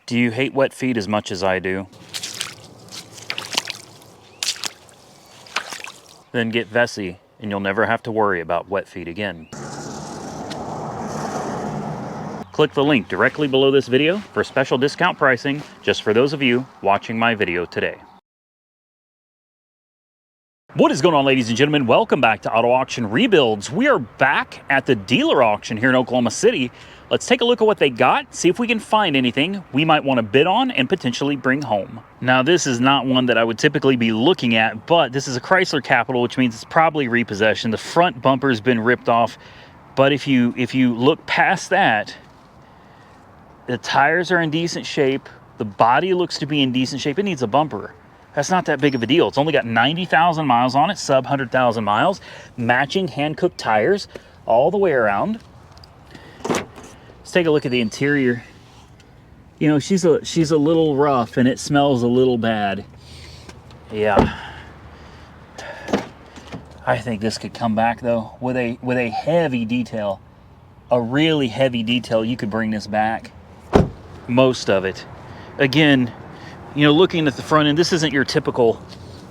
Do you hate wet feet as much as I do? Then get Vessi, and you'll never have to worry about wet feet again. Click the link directly below this video for special discount pricing just for those of you watching my video today. What is going on, ladies and gentlemen? Welcome back to Auto Auction Rebuilds. We are back at the dealer auction here in Oklahoma City. Let's take a look at what they got, see if we can find anything we might want to bid on and potentially bring home. Now, this is not one that I would typically be looking at, but this is a Chrysler Capital, which means it's probably repossession. The front bumper's been ripped off, but if you look past that, the tires are in decent shape. The body looks to be in decent shape. It needs a bumper. That's not that big of a deal. It's only got 90,000 miles on it, sub 100,000 miles, matching hand-cooked tires all the way around. Let's take a look at the interior. You know, she's a little rough and it smells a little bad. Yeah. I think this could come back though with a heavy detail. A really heavy detail, you could bring this back. Most of it. Again, you know, looking at the front end, this isn't your typical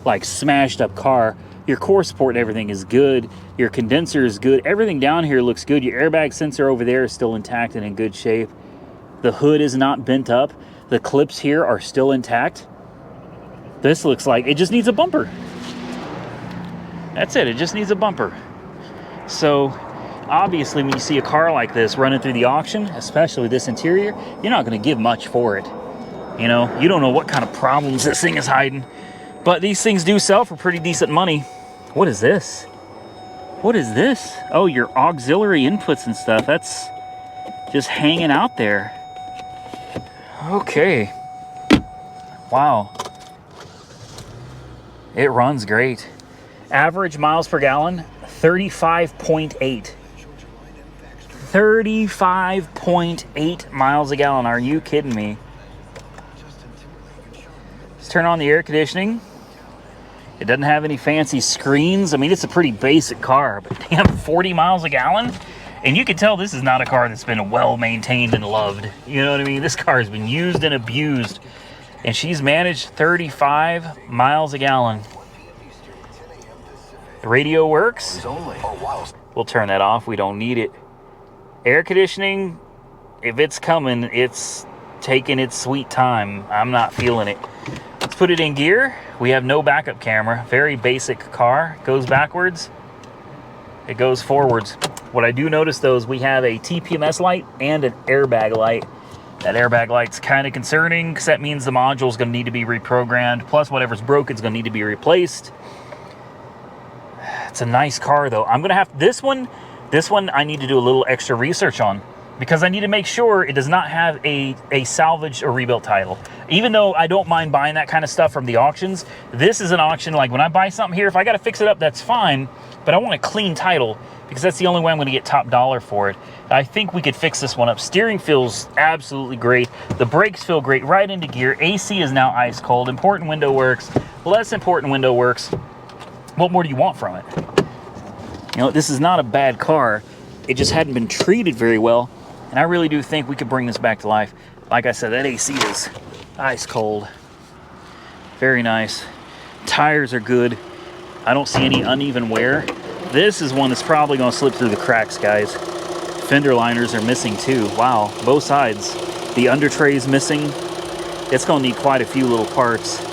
like smashed up car. Your core support and everything is good. Your condenser is good. Everything down here looks good. Your airbag sensor over there is still intact and in good shape. The hood is not bent up. The clips here are still intact. This looks like it just needs a bumper. That's it. It just needs a bumper. So obviously when you see a car like this running through the auction, especially this interior, you're not going to give much for it. You know, you don't know what kind of problems this thing is hiding. But these things do sell for pretty decent money. What is this? What is this? Oh, your auxiliary inputs and stuff. That's just hanging out there. Okay. Wow. It runs great. Average miles per gallon, 35.8. 35.8 miles a gallon. Are you kidding me? Let's turn on the air conditioning. It doesn't have any fancy screens. I mean, it's a pretty basic car, but damn, 40 miles a gallon? And you can tell this is not a car that's been well maintained and loved. You know what I mean? This car has been used and abused. And she's managed 35 miles a gallon. The radio works. We'll turn that off. We don't need it. Air conditioning, if it's coming, it's taking its sweet time. I'm not feeling it. Let's put it in gear. We have no backup camera. Very basic car. Goes backwards. It goes forwards. What I do notice though is we have a TPMS light and an airbag light. That airbag light's kind of concerning because that means the module is going to need to be reprogrammed. Plus whatever's broken is going to need to be replaced. It's a nice car though. I'm going to have this one I need to do a little extra research on, because I need to make sure it does not have a salvaged or rebuilt title. Even though I don't mind buying that kind of stuff from the auctions, this is an auction. Like when I buy something here, if I got to fix it up, that's fine. But I want a clean title because that's the only way I'm going to get top dollar for it. I think we could fix this one up. Steering feels absolutely great. The brakes feel great right into gear. AC is now ice cold. Important window works. Less important window works. What more do you want from it? You know, this is not a bad car. It just hadn't been treated very well. And I really do think we could bring this back to life. Like I said, that AC is ice cold. Very nice. Tires are good. I don't see any uneven wear. This is one that's probably going to slip through the cracks, guys. Fender liners are missing too. Wow, both sides. The under tray is missing. It's going to need quite a few little parts.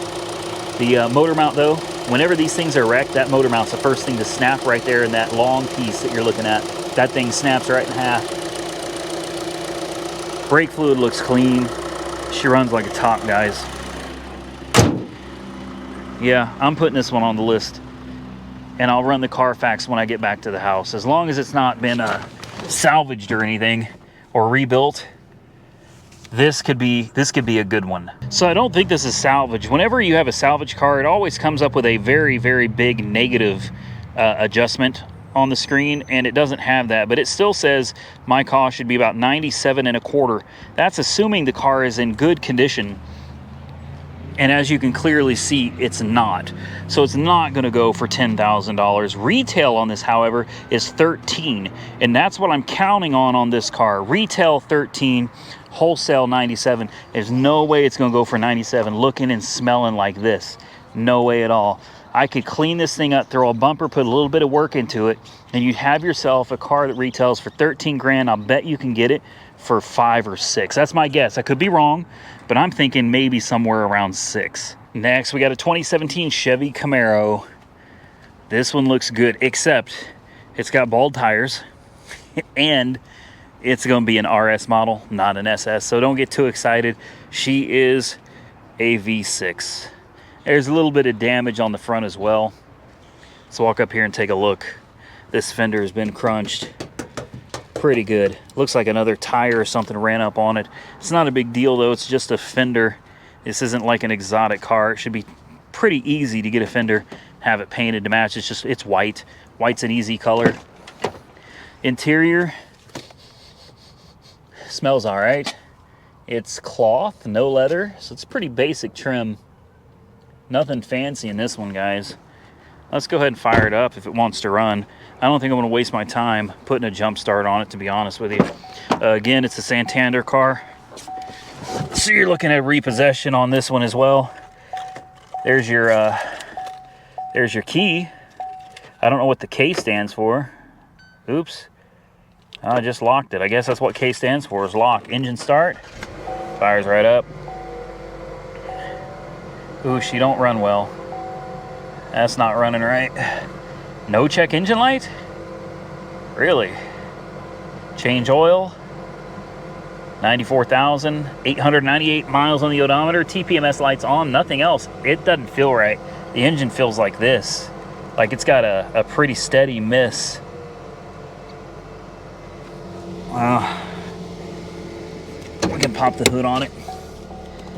The motor mount though, whenever these things are wrecked, that motor mount's the first thing to snap right there in that long piece that you're looking at. That thing snaps right in half. Brake fluid looks clean. She runs like a top, guys. Yeah, I'm putting this one on the list. And I'll run the Carfax when I get back to the house. As long as it's not been salvaged or anything or rebuilt, this could be a good one. So I don't think this is salvage. Whenever you have a salvage car, it always comes up with a very, very big negative adjustment on the screen, and it doesn't have that, but it still says my cost should be about 97 1/4. That's assuming the car is in good condition. And as you can clearly see, it's not. So it's not going to go for $10,000. Retail on this, however, is $13,000, and that's what I'm counting on this car. Retail $13,000, wholesale $97,000. There's no way it's going to go for $97,000 looking and smelling like this. No way at all. I could clean this thing up, throw a bumper, put a little bit of work into it, and you'd have yourself a car that retails for $13,000. I'll bet you can get it for $5,000 or $6,000. That's my guess. I could be wrong, but I'm thinking maybe somewhere around $6,000. Next, we got a 2017 Chevy Camaro. This one looks good, except it's got bald tires, and it's going to be an RS model, not an SS, so don't get too excited. She is a V6. There's a little bit of damage on the front as well. Let's walk up here and take a look. This fender has been crunched pretty good. Looks like another tire or something ran up on it. It's not a big deal though, it's just a fender. This isn't like an exotic car. It should be pretty easy to get a fender, have it painted to match. It's white. White's an easy color. Interior smells all right. It's cloth, no leather, so it's pretty basic trim. Nothing fancy in this one, guys. Let's go ahead and fire it up if it wants to run. I don't think I'm going to waste my time putting a jump start on it, to be honest with you. Again, it's a Santander car. So you're looking at repossession on this one as well. There's your key. I don't know what the K stands for. Oops. I just locked it. I guess that's what K stands for, is lock. Engine start. Fires right up. Ooh, she don't run well. That's not running right. No check engine light? Really? Change oil. 94,898 miles on the odometer. TPMS lights on, nothing else. It doesn't feel right. The engine feels like this. Like it's got a pretty steady miss. We can pop the hood on it.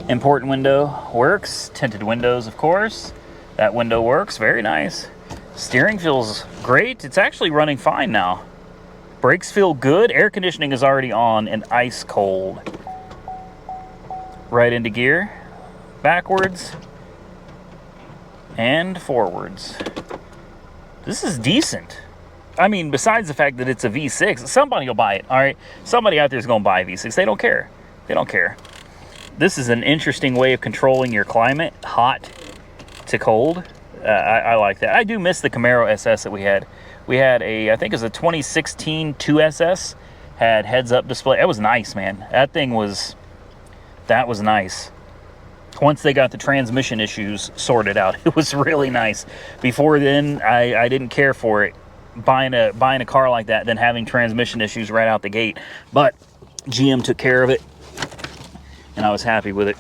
Import window works. Tinted windows, of course. That window works. Very nice. Steering feels great. It's actually running fine now. Brakes feel good. Air conditioning is already on and ice cold. Right into gear. Backwards. And forwards. This is decent. I mean, besides the fact that it's a V6, somebody will buy it, all right? Somebody out there is going to buy a V6. They don't care. They don't care. This is an interesting way of controlling your climate, hot to cold. I like that. I do miss the Camaro SS that we had. We had a, I think it was a 2016 2SS, had heads-up display. It was nice, man. That was nice. Once they got the transmission issues sorted out, it was really nice. Before then, I didn't care for it. Buying a car like that, then having transmission issues right out the gate. But GM took care of it, and I was happy with it.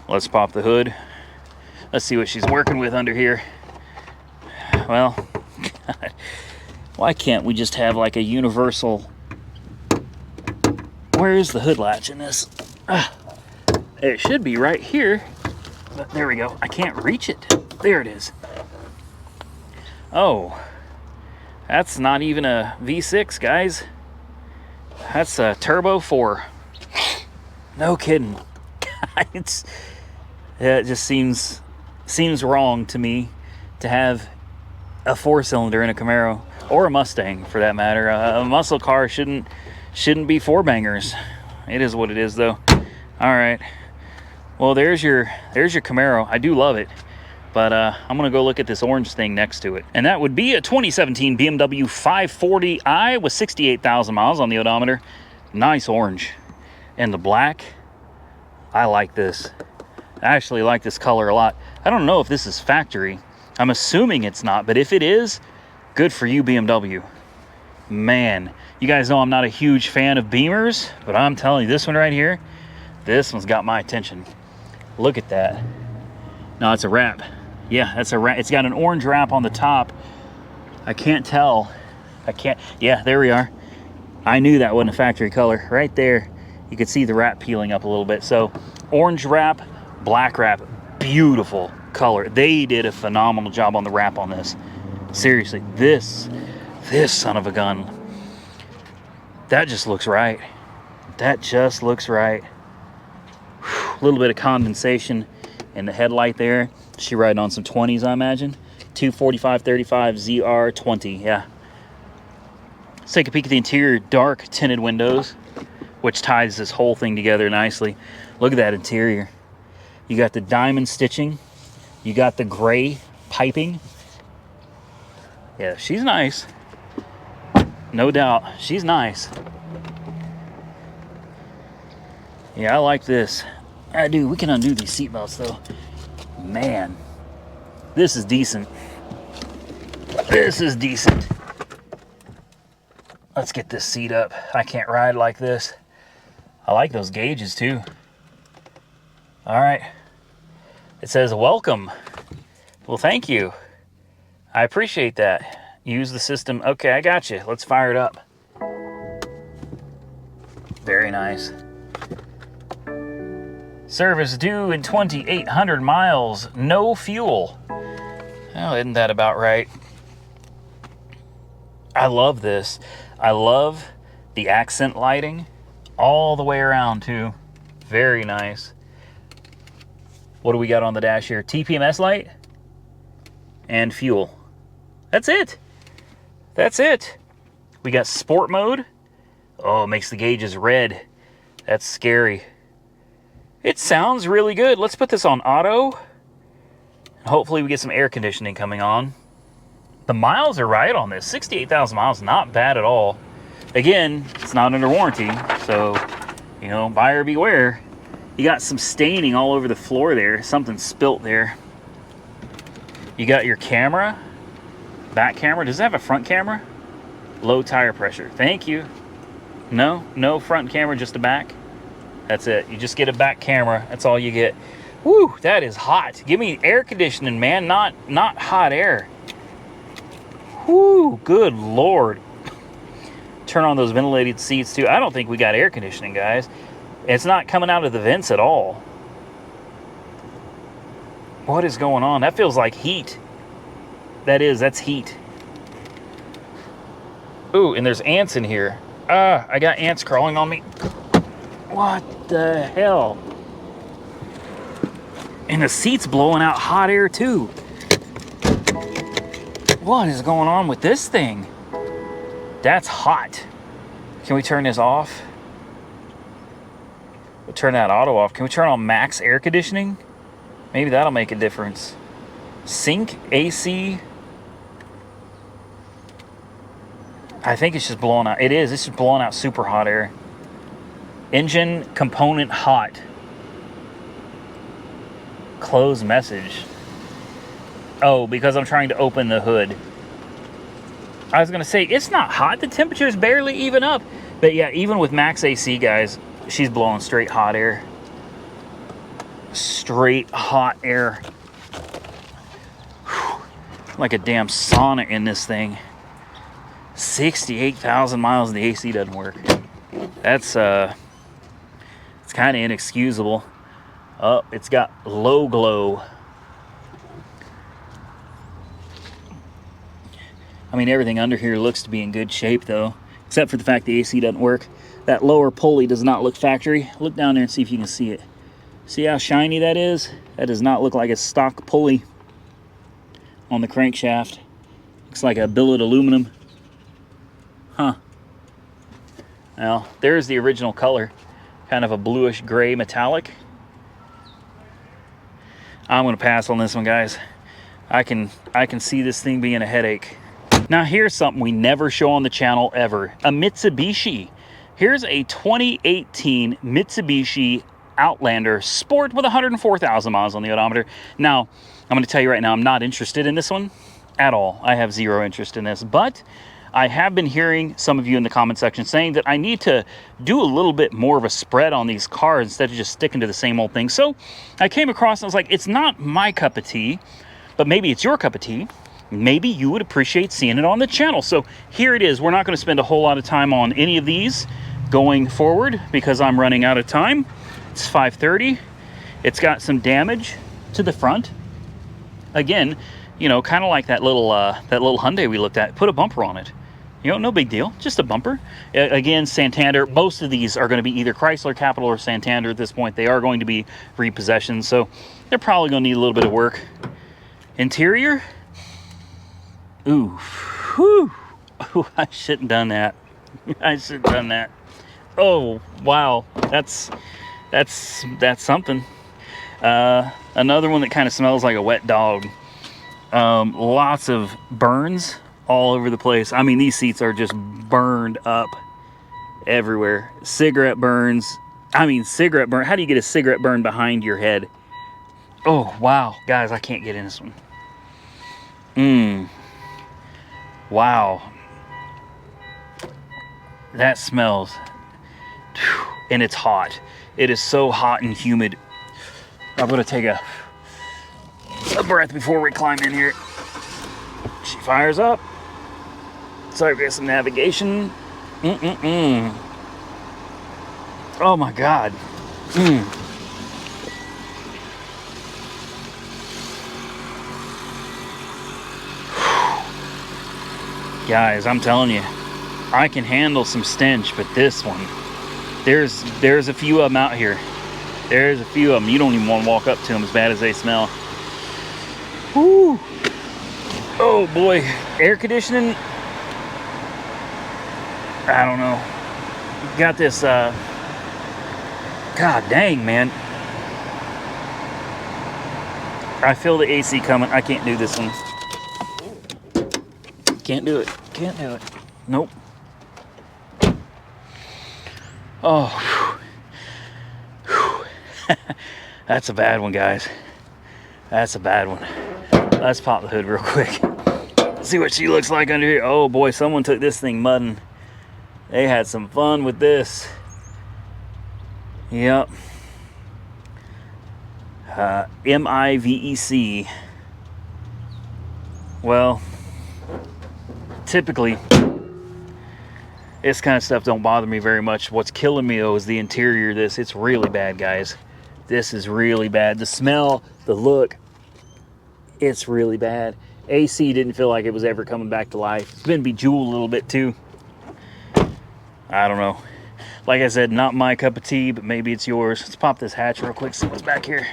Let's pop the hood. Let's see what she's working with under here. Well, God, why can't we just have like a universal... Where is the hood latch in this? It should be right here. But there we go. I can't reach it. There it is. Oh, that's not even a V6, guys. That's a Turbo 4. No kidding. It just seems wrong to me to have a 4-cylinder in a Camaro, or a Mustang for that matter. A muscle car shouldn't be 4-bangers. It is what it is, though. All right. Well, there's your Camaro. I do love it. But I'm going to go look at this orange thing next to it. And that would be a 2017 BMW 540i with 68,000 miles on the odometer. Nice orange. And the black, I like this. I actually like this color a lot. I don't know if this is factory. I'm assuming it's not. But if it is, good for you, BMW. Man, you guys know I'm not a huge fan of Beamers. But I'm telling you, this one right here, this one's got my attention. Look at that. No, it's a wrap. Yeah, that's a wrap. It's got an orange wrap on the top. I can't tell. Yeah, there we are. I knew that wasn't a factory color. Right there, you could see the wrap peeling up a little bit. So, orange wrap, black wrap, beautiful color. They did a phenomenal job on the wrap on this. Seriously, this son of a gun. That just looks right. That just looks right. A little bit of condensation in the headlight there. She riding on some 20s, I imagine. 245/35 ZR20, yeah. Let's take a peek at the interior. Dark tinted windows, which ties this whole thing together nicely. Look at that interior. You got the diamond stitching. You got the gray piping. Yeah, she's nice. No doubt, she's nice. Yeah, I like this. I do. We can undo these seatbelts though. Man, this is decent. This is decent. Let's get this seat up. I can't ride like this. I like those gauges too. All right. It says welcome. Well, thank you. I appreciate that. Use the system. Okay, I got you. Let's fire it up. Very nice. Service due in 2,800 miles. No fuel. Oh, isn't that about right? I love this. I love the accent lighting all the way around too. Very nice. What do we got on the dash here? TPMS light and fuel. That's it. That's it. We got sport mode. Oh, it makes the gauges red. That's scary. It sounds really good. Let's put this on auto. Hopefully we get some air conditioning coming on. The miles are right on this. 68,000 miles, not bad at all. Again, it's not under warranty, so, you know, buyer beware. You got some staining all over the floor there. Something spilt there. You got your camera, back camera. Does it have a front camera? Low tire pressure. Thank you. No, no front camera, just a back. That's it. You just get a back camera. That's all you get. Woo, that is hot. Give me air conditioning, man, not hot air. Whoo, good Lord. Turn on those ventilated seats too. I don't think we got air conditioning, guys. It's not coming out of the vents at all. What is going on? That feels like heat. That's heat. Ooh, and there's ants in here. I got ants crawling on me. What the hell? And the seat's blowing out hot air too. What is going on with this thing? That's hot. Can we turn this off? We'll turn that auto off. Can we turn on max air conditioning? Maybe that'll make a difference. Sync AC. I think it's just blowing out. It is. It's just blowing out super hot air. Engine component hot. Close message. Oh, because I'm trying to open the hood. I was going to say, it's not hot. The temperature's barely even up. But yeah, even with max AC, guys, she's blowing straight hot air. Straight hot air. Whew. Like a damn sauna in this thing. 68,000 miles and the AC doesn't work. That's, it's kind of inexcusable. Oh, it's got low glow. I mean, everything under here looks to be in good shape, though. Except for the fact the AC doesn't work. That lower pulley does not look factory. Look down there and see if you can see it. See how shiny that is? That does not look like a stock pulley on the crankshaft. Looks like a billet aluminum. Huh. Well, there's the original color. Kind of a bluish gray metallic. I'm going to pass on this one, guys. I can see this thing being a headache. Now, here's something we never show on the channel ever. A Mitsubishi. Here's a 2018 Mitsubishi Outlander Sport with 104,000 miles on the odometer. Now, I'm going to tell you right now, I'm not interested in this one at all. I have zero interest in this. But I have been hearing some of you in the comment section saying that I need to do a little bit more of a spread on these cars instead of just sticking to the same old thing. So I came across and I was like, it's not my cup of tea, but maybe it's your cup of tea. Maybe you would appreciate seeing it on the channel. So here it is. We're not going to spend a whole lot of time on any of these going forward because I'm running out of time. It's 5:30. It's got some damage to the front. Again, you know, kind of like that little Hyundai we looked at. Put a bumper on it. You know, no big deal. Just a bumper. Again, Santander. Most of these are going to be either Chrysler, Capital, or Santander at this point. They are going to be repossessions, so they're probably going to need a little bit of work. Interior. Ooh. Whew. Ooh, I shouldn't have done that. I should have done that. Oh, wow. That's something. Another one that kind of smells like a wet dog. Lots of burns all over the place. I mean, these seats are just burned up everywhere. Cigarette burns. I mean, cigarette burn. How do you get a cigarette burn behind your head? Oh, wow. Guys, I can't get in this one. Wow. That smells. And it's hot. It is so hot and humid. I'm going to take a breath before we climb in here. She fires up. Sorry, we got some navigation. Oh my God. Guys, I'm telling you, I can handle some stench, but this one, there's a few of them out here. There's a few of them. You don't even want to walk up to them as bad as they smell. Whoo. Oh boy, air conditioning. I don't know. Got this, God dang, man. I feel the AC coming. I can't do this one. Can't do it. Can't do it. Nope. Oh. That's a bad one, guys. That's a bad one. Let's pop the hood real quick. See what she looks like under here. Oh boy, someone took this thing mudding. They had some fun with this. Yep. MIVEC. Well, typically, this kind of stuff don't bother me very much. What's killing me though is the interior of this. It's really bad, guys. This is really bad. The smell, the look, it's really bad. AC didn't feel like it was ever coming back to life. It's been bejeweled a little bit too. I don't know. Like I said, not my cup of tea, but maybe it's yours. Let's pop this hatch real quick, see what's back here.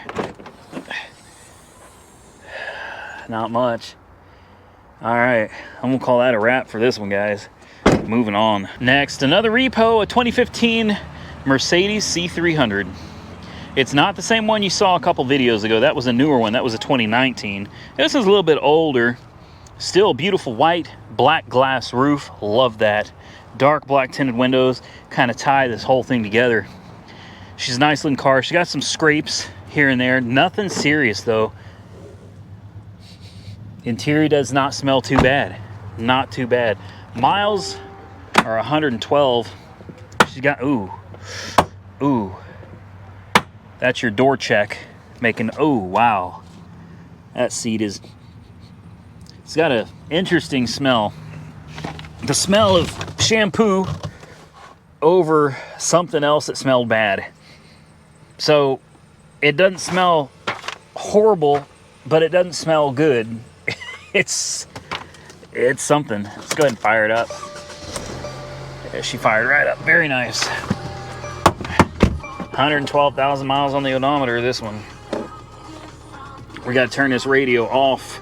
Not much. All right, I'm gonna call that a wrap for this one, guys. Moving on. Next, another repo, a 2015 Mercedes C300. It's not the same one you saw a couple videos ago. That was a newer one. That was a 2019. This is a little bit older. Still beautiful white, black glass roof. Love that. Dark black tinted windows. Kind of tie this whole thing together. She's a nice looking car. She got some scrapes here and there. Nothing serious though. Interior does not smell too bad. Not too bad. Miles are 112. She's got, ooh. That's your door check. Making, oh, wow. That seat is, it's got an interesting smell. The smell of shampoo over something else that smelled bad. So it doesn't smell horrible, but it doesn't smell good. It's something. Let's go ahead and fire it up. Yeah, she fired right up. Very nice. 112,000 miles on the odometer, this one. We got to turn this radio off.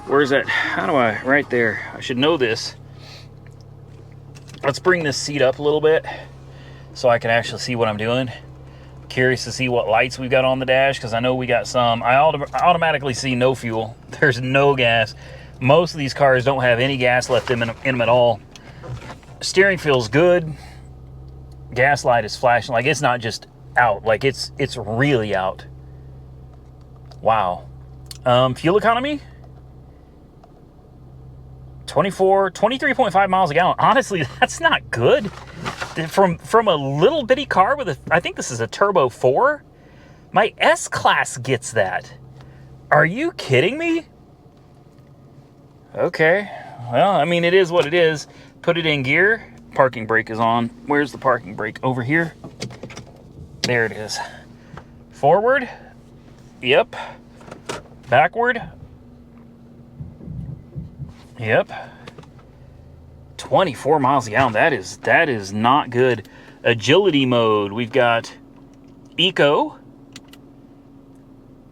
Where's that? How do I? Right there. I should know this. Let's bring this seat up a little bit so I can actually see what I'm doing. Curious to see what lights we've got on the dash, because I know we got some. I automatically see no fuel. There's no gas. Most of these cars don't have any gas left in them at all. Steering feels good. Gas light is flashing. Like, it's not just out. Like, it's really out. Wow. Fuel economy? 23.5 miles a gallon. Honestly, that's not good. From a little bitty car with a, I think this is a turbo 4. My S-Class gets that. Are you kidding me? Okay. Well, I mean, it is what it is. Put it in gear. Parking brake is on. Where's the parking brake? Over here. There it is. Forward. Yep. Backward. Yep. 24 miles a gallon. That is not good. Agility mode. We've got Eco,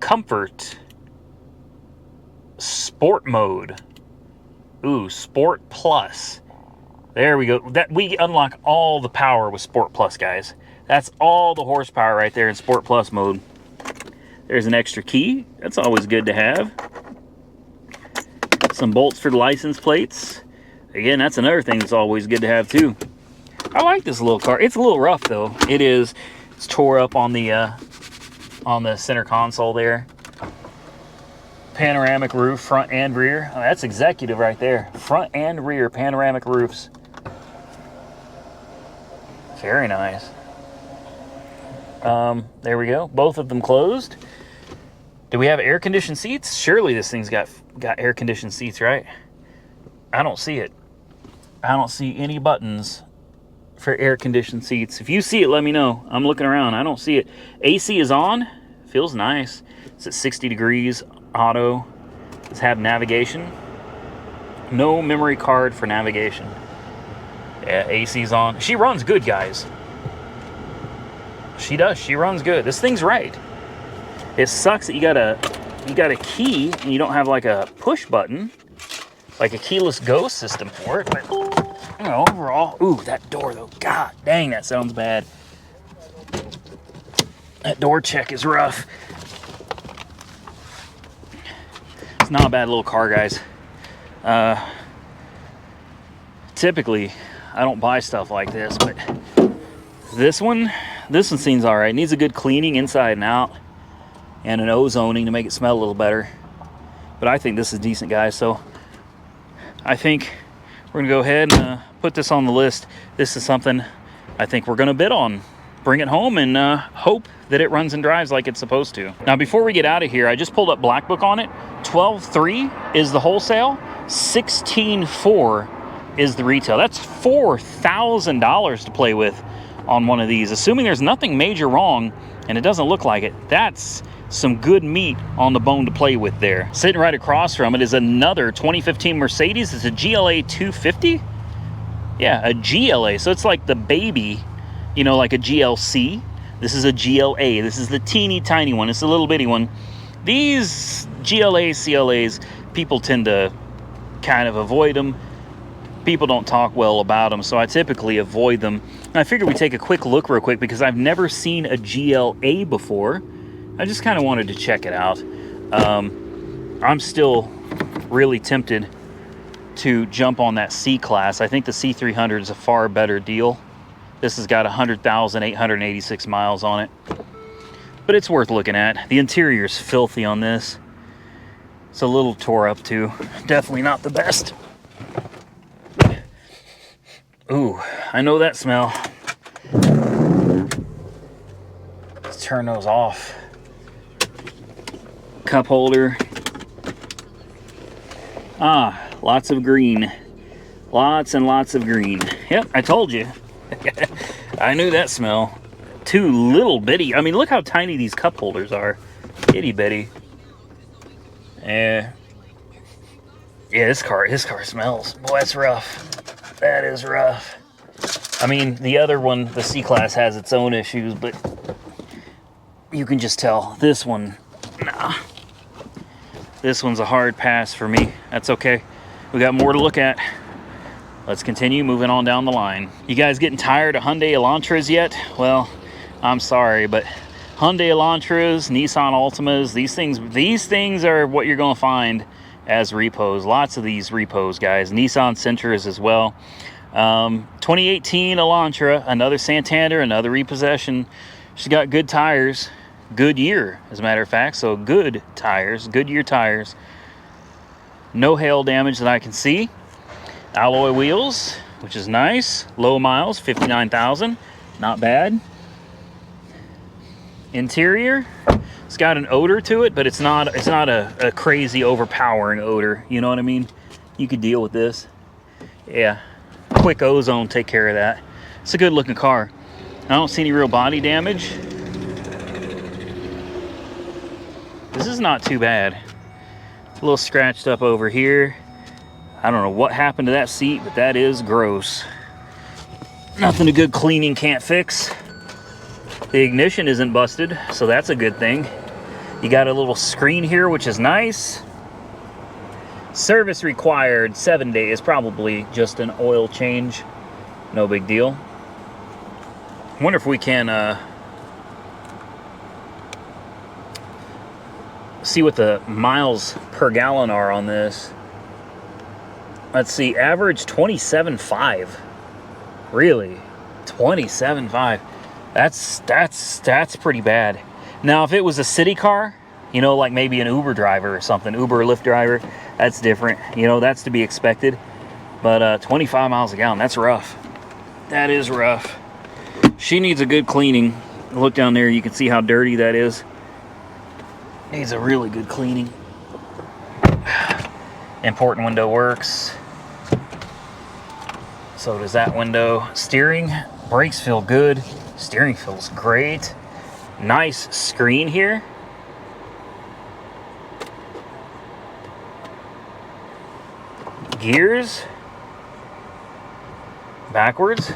Comfort, Sport mode. Ooh, Sport Plus. There we go. That we unlock all the power with Sport Plus, guys. That's all the horsepower right there in Sport Plus mode. There's an extra key. That's always good to have. Some bolts for the license plates. Again, that's another thing that's always good to have too. I like this little car. It's a little rough though. It is. It's tore up on the center console there. Panoramic roof, front and rear. Oh, that's executive right there. Front and rear panoramic roofs. Very nice. There we go. Both of them closed. Do we have air-conditioned seats? Surely this thing's got air-conditioned seats, right? I don't see it. I don't see any buttons for air-conditioned seats. If you see it, let me know. I'm looking around. I don't see it. AC is on. Feels nice. It's at 60 degrees. Auto. Does have navigation. No memory card for navigation. Yeah, AC's on. She runs good, guys. She does. She runs good. This thing's right. It sucks that you got a key and you don't have like a push button, like a keyless go system for it. But you know, overall, ooh, that door though. God dang, that sounds bad. That door check is rough. It's not a bad little car, guys. Typically, I don't buy stuff like this, but this one seems all right. Needs a good cleaning inside and out, and an ozoning to make it smell a little better. But I think this is decent, guys. So I think we're gonna go ahead and put this on the list. This is something I think we're gonna bid on. Bring it home and hope that it runs and drives like it's supposed to. Now, before we get out of here, I just pulled up Black Book on it. 12.3 is the wholesale. 16.4 is the retail. That's $4,000 to play with on one of these, assuming there's nothing major wrong, and it doesn't look like it. That's some good meat on the bone to play with there. Sitting right across from it is another 2015 Mercedes. It's a GLA 250. Yeah, a GLA. So it's like the baby, you know, like a GLC. This is a GLA. This is the teeny tiny one. It's a little bitty one. These GLAs, CLAs, people tend to kind of avoid them. People don't talk well about them, so I typically avoid them. And I figured we'd take a quick look real quick because I've never seen a GLA before. I just kind of wanted to check it out. I'm still really tempted to jump on that C-Class. I think the C300 is a far better deal. This has got 100,886 miles on it. But it's worth looking at. The interior's filthy on this. It's a little tore up too. Definitely not the best. Ooh, I know that smell. Let's turn those off. Cup holder. Ah, lots of green. Lots and lots of green. Yep, I told you. I knew that smell. Two little bitty. I mean, look how tiny these cup holders are. Itty bitty. Yeah, his car smells. Boy, that's rough. That is rough. I mean, the other one, the C-Class, has its own issues, but you can just tell. This one, nah. This one's a hard pass for me. That's okay. We got more to look at. Let's continue moving on down the line. You guys getting tired of Hyundai Elantras yet? Well, I'm sorry, but Hyundai Elantras, Nissan Altimas, these things are what you're going to find as repos. Lots of these repos, guys. Nissan Sentras as well. 2018 Elantra, another Santander, another repossession. She's got good tires. Good year, as a matter of fact. So good tires, good year tires. No hail damage that I can see. Alloy wheels, which is nice. Low miles, 59,000. Not bad. Interior, it's got an odor to it, but it's not a crazy overpowering odor. You know what I mean? You could deal with this. Yeah, quick ozone take care of that. It's a good looking car. I don't see any real body damage. This is not too bad. A little scratched up over here. I don't know what happened to that seat, but that is gross. Nothing a good cleaning can't fix. The ignition isn't busted, so that's a good thing. You got a little screen here, which is nice. Service required 7 days, probably just an oil change. No big deal. Wonder if we can see what the miles per gallon are on this. Let's see, average 27.5. Really? 27.5. That's pretty bad. Now, if it was a city car, you know, like maybe an Uber driver or something, Uber or Lyft driver, that's different. You know, that's to be expected. But 25 miles a gallon, that's rough. That is rough. She needs a good cleaning. Look down there, you can see how dirty that is. Needs a really good cleaning. Important window works. So does that window. Steering, brakes feel good. Steering feels great. Nice screen here. Gears. Backwards.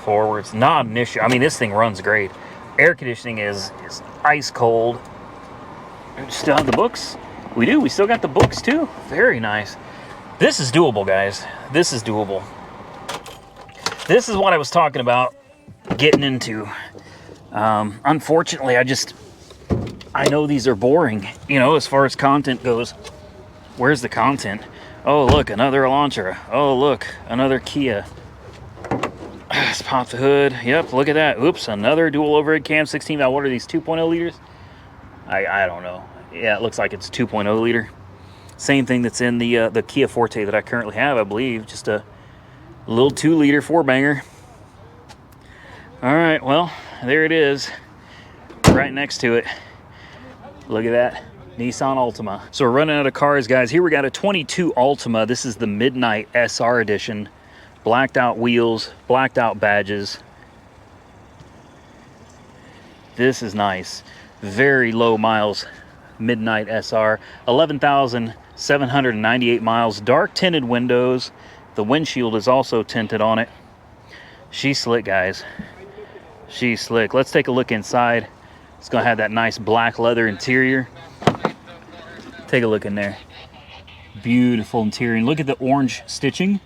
Forwards. Not an issue. I mean, this thing runs great. Air conditioning is ice cold. Still have the books? We do. We still got the books too. Very nice. This is doable, guys. This is doable. This is what I was talking about getting into. Unfortunately, I know these are boring, you know, as far as content goes. Where's the content? Oh, look, another Elantra. Oh, look, another Kia. Let's pop the hood. Yep, look at that. Oops, another dual overhead cam 16 valve. What are these, 2.0 liters? I don't know. Yeah, it looks like it's 2.0 liter. Same thing that's in the Kia Forte that I currently have, I believe. Just a little 2-liter 4-banger. All right, well, there it is. Right next to it. Look at that. Nissan Altima. So we're running out of cars, guys. Here we got a 22 Altima. This is the Midnight SR edition. Blacked out wheels, blacked out badges. This is nice. Very low miles. Midnight SR. 11,798 miles. Dark tinted windows. The windshield is also tinted on it. She's slick, guys. She's slick. Let's take a look inside. It's gonna have that nice black leather interior. Take a look in there. Beautiful interior. And look at the orange stitching.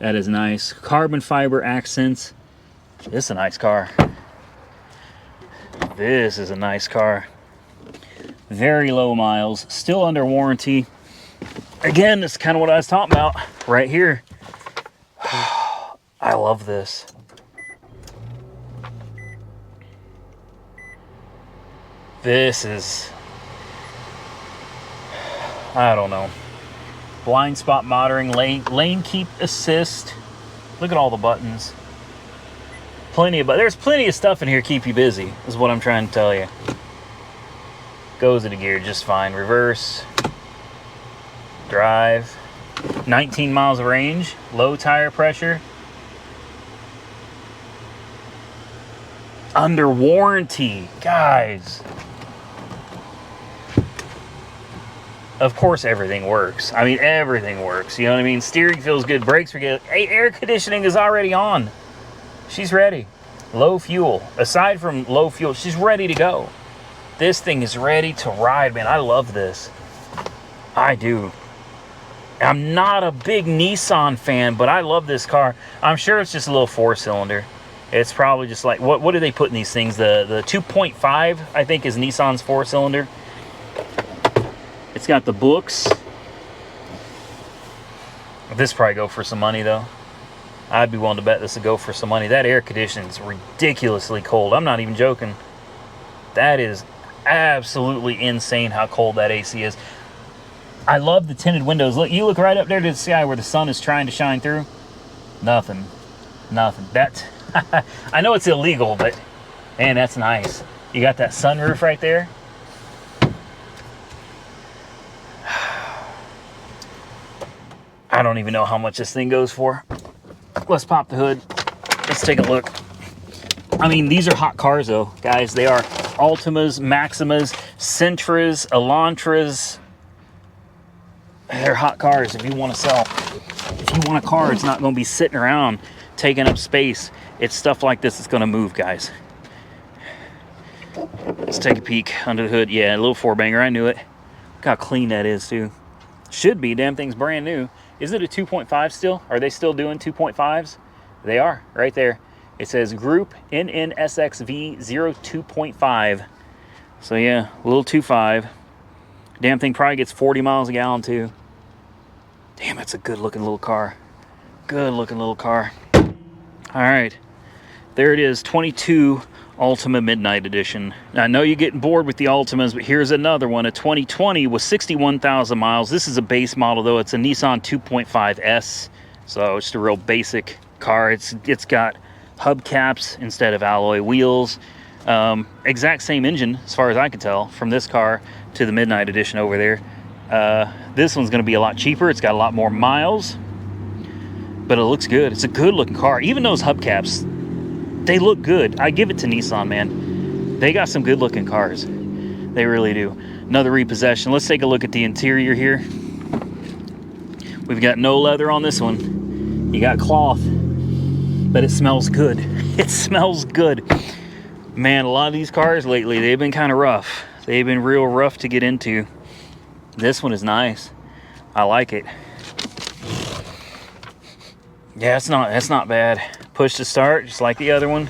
That is nice. Carbon fiber accents. This is a nice car. This is a nice car. Very low miles. Still under warranty. Again, that's kind of what I was talking about right here. I love this. This is, I don't know. Blind spot monitoring, lane keep assist. Look at all the buttons. There's plenty of stuff in here to keep you busy, is what I'm trying to tell you. Goes into gear just fine. Reverse. Drive. 19 miles of range. Low tire pressure. Under warranty. Guys. Of course everything works. I mean, everything works. You know what I mean? Steering feels good. Brakes are good. Hey, air conditioning is already on. She's ready. Low fuel. Aside from low fuel, she's ready to go. This thing is ready to ride, man. I love this. I do. I'm not a big Nissan fan, but I love this car. I'm sure it's just a little 4-cylinder. It's probably just like, what do they put in these things? The 2.5, I think, is Nissan's 4-cylinder. It's got the books. This probably go for some money, though. I'd be willing to bet this would go for some money. That air conditioning is ridiculously cold. I'm not even joking. That is absolutely insane how cold that AC is. I love the tinted windows. Look, you look right up there to the sky where the sun is trying to shine through. Nothing. Nothing. That, I know it's illegal, but man, that's nice. You got that sunroof right there. I don't even know how much this thing goes for. Let's pop the hood. Let's take a look. I mean, these are hot cars, though, guys. They are Altimas, Maximas, Sentras, Elantras. they're hot cars if you want to sell. If you want a car, it's not going to be sitting around taking up space. It's stuff like this that's going to move, guys. Let's take a peek under the hood. Yeah, a little four banger. I knew it. Look how clean that is too. Should be. Damn thing's brand new. Is it a 2.5 still? Are they still doing 2.5s? They are right there. It says Group NNSXV 02.5. So yeah, a little 2.5. Damn thing probably gets 40 miles a gallon too. Damn, that's a good looking little car. Good looking little car. All right, there it is, 22 Altima Midnight Edition. Now, I know you're getting bored with the Altimas, but here's another one, a 2020 with 61,000 miles. This is a base model though. It's a Nissan 2.5S, so it's just a real basic car. It's got hubcaps instead of alloy wheels. Exact same engine as far as I can tell from this car to the Midnight Edition over there. This one's going to be a lot cheaper. It's got a lot more miles, but it looks good. It's a good looking car. Even those hubcaps, they look good. I give it to Nissan, man. They got some good looking cars. They really do. Another repossession. Let's take a look at the interior here. We've got no leather on this one. You got cloth, but it smells good. It smells good. Man, a lot of these cars lately, they've been kind of rough. They've been real rough to get into. This one is nice. I like it. Yeah, that's not bad. Push to start, just like the other one.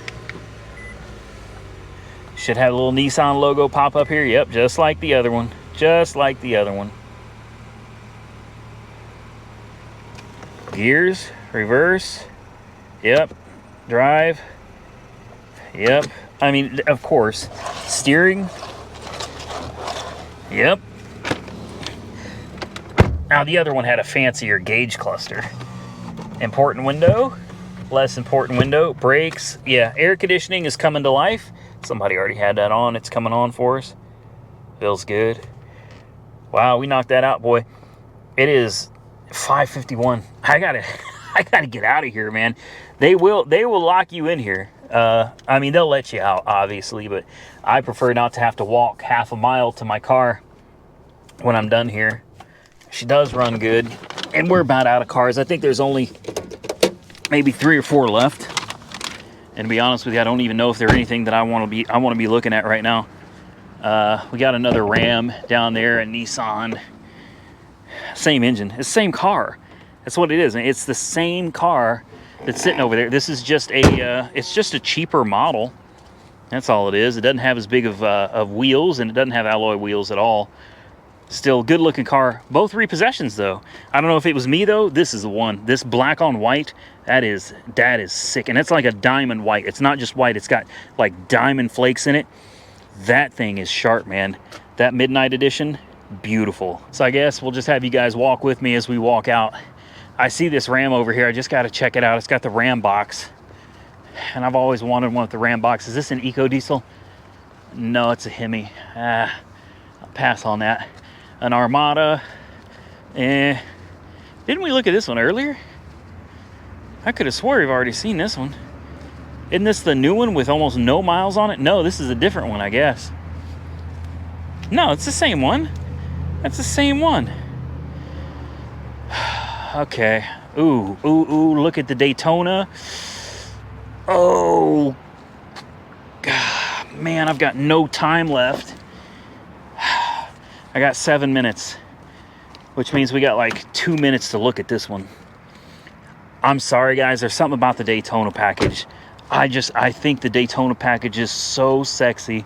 Should have a little Nissan logo pop up here. Yep, just like the other one. Just like the other one. Gears, reverse. Yep. Drive. Yep. I mean, of course. Steering. Yep. Now, the other one had a fancier gauge cluster. Important window, less important window. Brakes, yeah, air conditioning is coming to life. Somebody already had that on. It's coming on for us. Feels good. Wow, we knocked that out, boy. It is 5:51. I gotta get out of here, man. They will lock you in here. I mean, they'll let you out, obviously, but I prefer not to have to walk half a mile to my car when I'm done here. She does run good, and we're about out of cars. I think there's only maybe 3 or 4 left. And to be honest with you, I don't even know if there's anything that I want to be looking at right now. We got another Ram down there, a Nissan. Same engine, it's the same car. That's what it is. It's the same car that's sitting over there. This is just it's just a cheaper model. That's all it is. It doesn't have as big of wheels, and it doesn't have alloy wheels at all. Still good looking car. Both repossessions though. I don't know if it was me though. This is the one. This black on white, that is sick. And it's like a diamond white. It's not just white, it's got like diamond flakes in it. That thing is sharp, man. That Midnight Edition, beautiful. So I guess we'll just have you guys walk with me as we walk out. I see this Ram over here. I just got to check it out. It's got the Ram box, and I've always wanted one with the Ram box. Is this an Eco Diesel? No, it's a Hemi. I'll pass on that. An Armada. Didn't we look at this one earlier? I could have swore we've already seen this one. Isn't this the new one with almost no miles on it? No, this is a different one, I guess. No, it's the same one. That's the same one. Okay. Ooh, look at the Daytona. Oh, God, man, I've got no time left. I got 7 minutes, which means we got like 2 minutes to look at this one. I'm sorry, guys. There's something about the Daytona package. I think the Daytona package is so sexy.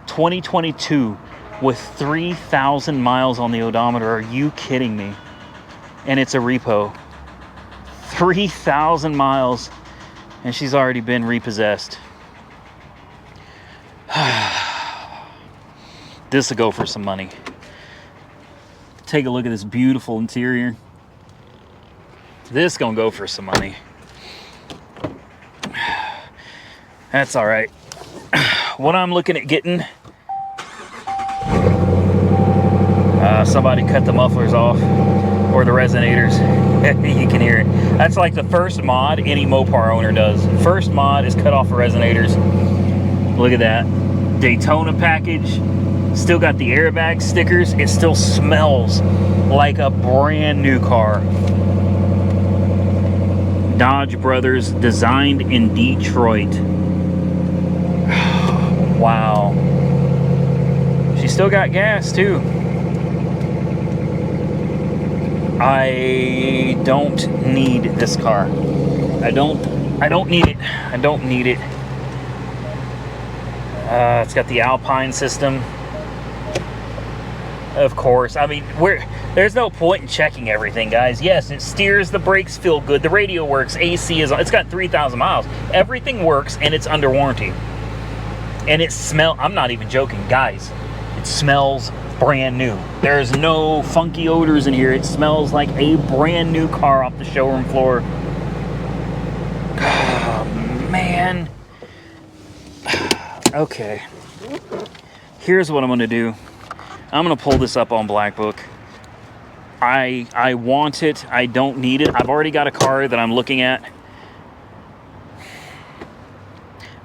2022 with 3,000 miles on the odometer. Are you kidding me? And it's a repo. 3,000 miles, and she's already been repossessed. This will go for some money. Take a look at this beautiful interior. This gonna go for some money. That's all right. What I'm looking at getting, somebody cut the mufflers off, or the resonators. You can hear it. That's like the first mod any Mopar owner does. First mod is cut off the resonators. Look at that. Daytona package. Still got the airbag stickers. It still smells like a brand new car. Dodge Brothers, designed in Detroit. Wow. She still got gas too. I don't need this car. I don't need it. I don't need it. It's got the Alpine system. Of course. I mean, there's no point in checking everything, guys. Yes, it steers, the brakes feel good, the radio works, AC is on. It's got 3,000 miles. Everything works, and it's under warranty. And it smells, I'm not even joking, guys. It smells brand new. There's no funky odors in here. It smells like a brand new car off the showroom floor. Oh, man. Okay. Here's what I'm going to do. I'm going to pull this up on Black Book. I want it. I don't need it. I've already got a car that I'm looking at.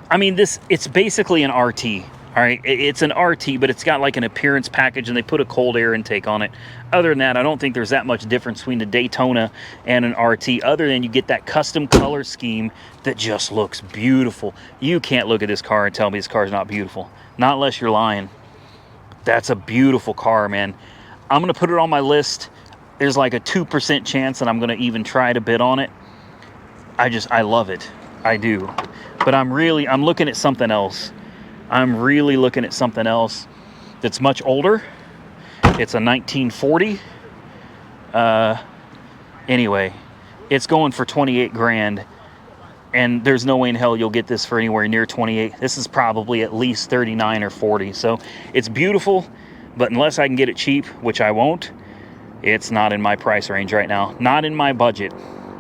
I mean, it's basically an RT. All right, it's an RT, but it's got like an appearance package, and they put a cold air intake on it. Other than that, I don't think there's that much difference between the Daytona and an RT, other than you get that custom color scheme that just looks beautiful. You can't look at this car and tell me this car is not beautiful. Not unless you're lying. That's a beautiful car, man. I'm going to put it on my list. There's like a 2% chance that I'm going to even try to bid on it. I love it. I do. But I'm looking at something else. I'm really looking at something else that's much older. It's a 1940. Anyway, it's going for 28 grand. And there's no way in hell you'll get this for anywhere near 28. This is probably at least 39 or 40. So it's beautiful, but unless I can get it cheap, which I won't, it's not in my price range right now. Not in my budget.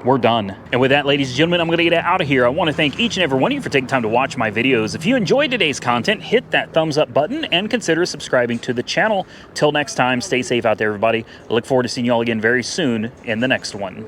We're done. And with that, ladies and gentlemen, I'm going to get out of here. I want to thank each and every one of you for taking time to watch my videos. If you enjoyed today's content, hit that thumbs up button and consider subscribing to the channel. Till next time, stay safe out there, everybody. I look forward to seeing you all again very soon in the next one.